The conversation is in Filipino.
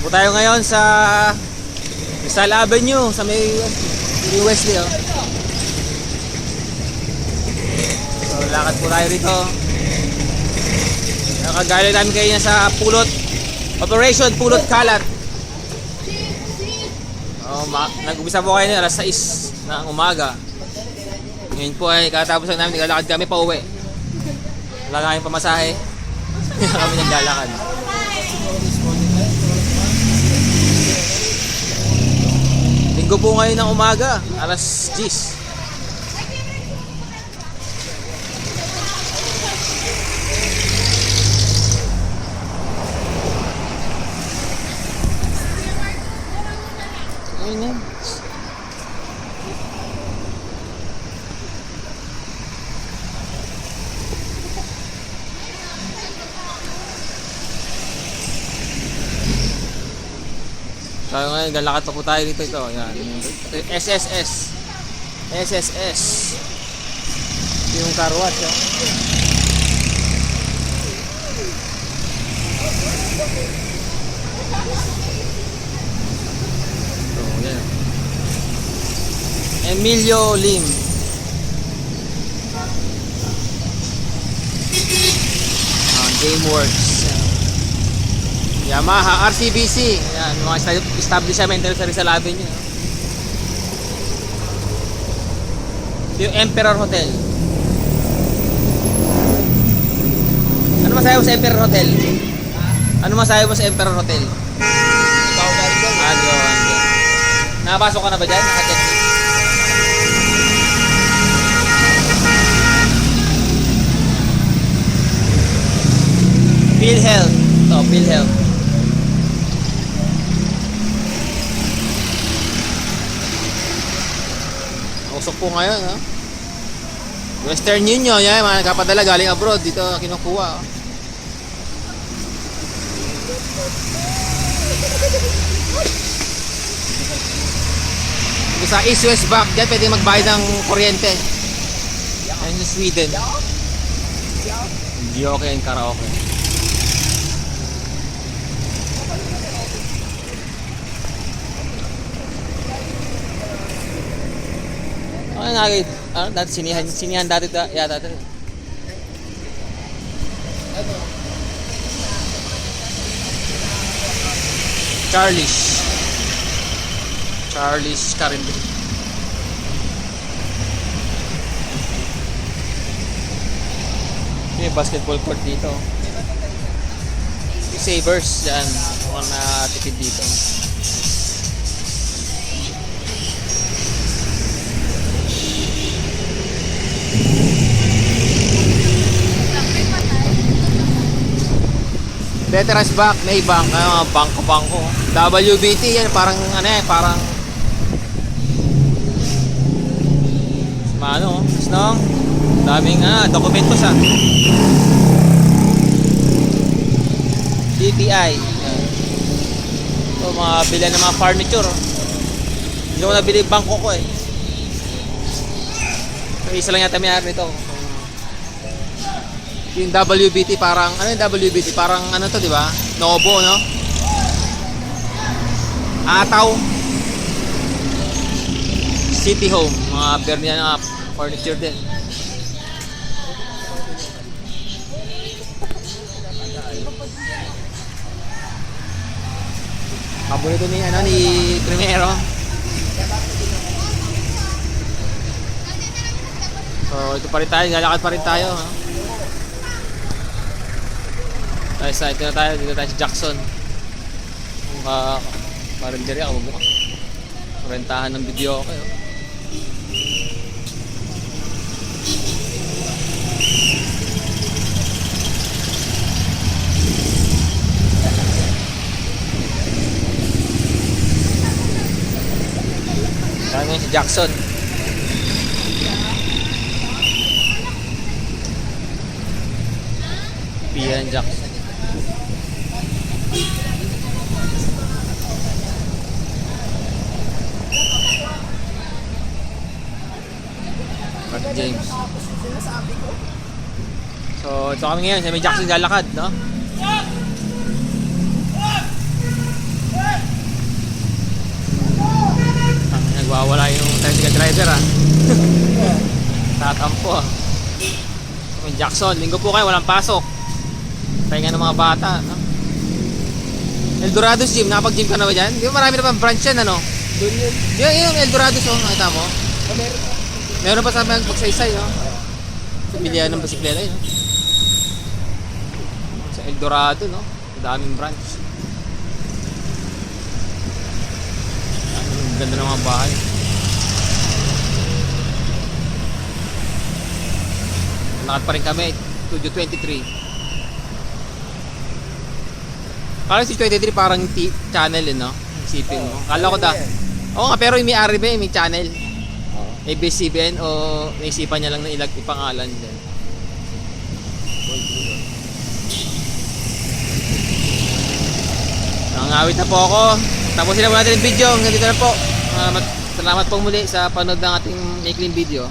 Po tayo ngayon sa Rizal Avenue sa may Wesley, oh. So lakad po tayo rito. Nakagaling namin kayo sa Pulot Operation Pulot Kalat. Nag-umpisa po kayo alas 6 ng umaga. Ngayon po ay katapos lang namin, naglalakad kami pa uwi. Wala kami pamasahe. Kami naglalakad. Linggo po ngayon ng umaga, alas 10. Ayun yan. Tayo ngayon, galakad pa po tayo dito. Ito, yan. SSS. SSS. Ito yung car wash, oh. So, yan. Emilio Lim. Gameworks. Yamaha RCBC. Yan, mga establishment dito sa Rizal Avenue. Yung Emperor Hotel. Ano masabi mo sa Emperor Hotel? Ano masabi mo sa Emperor Hotel? Nakapasok ka na ba dyan? Naka-check in? PhilHealth. Ito, PhilHealth. Usok po ngayon, ha? Western Union, yan, mga nagkapadala galing abroad, dito kinukuha, oh. Sa East-West Bank, dyan pwede magbayad ng kuryente. Yan yung Sweden. Karaoke and karaoke. Ano nakikita? Ano dati sinihan dati yata ito. Charlie's Carindel. May basketball court dito. Yung Sabres dyan, mga natipid dito. Veterans Bank, Maybank, bangko. WBT yan, parang ano eh, parang ano, no? Daming dokumentos DTI. So, mga bilan ng mga furniture. Hindi ko nabili bangko ko eh. So, isa lang yata may nito. Yung WBT parang, ano yung WBT? Parang ano to, di ba? Novo, no? Ataw. City Home. Mga Bernian na furniture din. Paborito ni, ni Primero. So, ito pa rin tayo. Lalakad pa rin tayo, ha? Dito tayo sa Jackson. Karinderya ako buka. Rentahan ng video okay, oh. Tayo ngayon sa Jackson. Pian Jackson. James. So, ito kami ngayon sa may Jackson lalakad, no? driver ah. Tatampo ah. Jackson, linggo po kayo, walang pasok. Pahinga ng mga bata, no? Eldorado's Gym, nakapag-gym ka na ba dyan? Di ba marami na pang branch yan, ano? Doon yun. Yung Eldorado's, oh, nakita mo? Meron pa. Meron pa sa mga magsaysay, no? Sa bilihan ng basikleta, no? Sa Eldorado, no? Daming branch. Ang ganda ng mga bahay. Lakad pa rin kami, Studio 23. Kala si 23 parang channel, no? Isipin mo. Kala ko Oo nga, pero may ari ba, may channel. ABS-CBN o naisipan niya lang na ipangalan din. Nangawit na po ako. Tapusin na po natin yung video. Hanggang dito na po. Salamat po muli sa panood ng ating maikling video.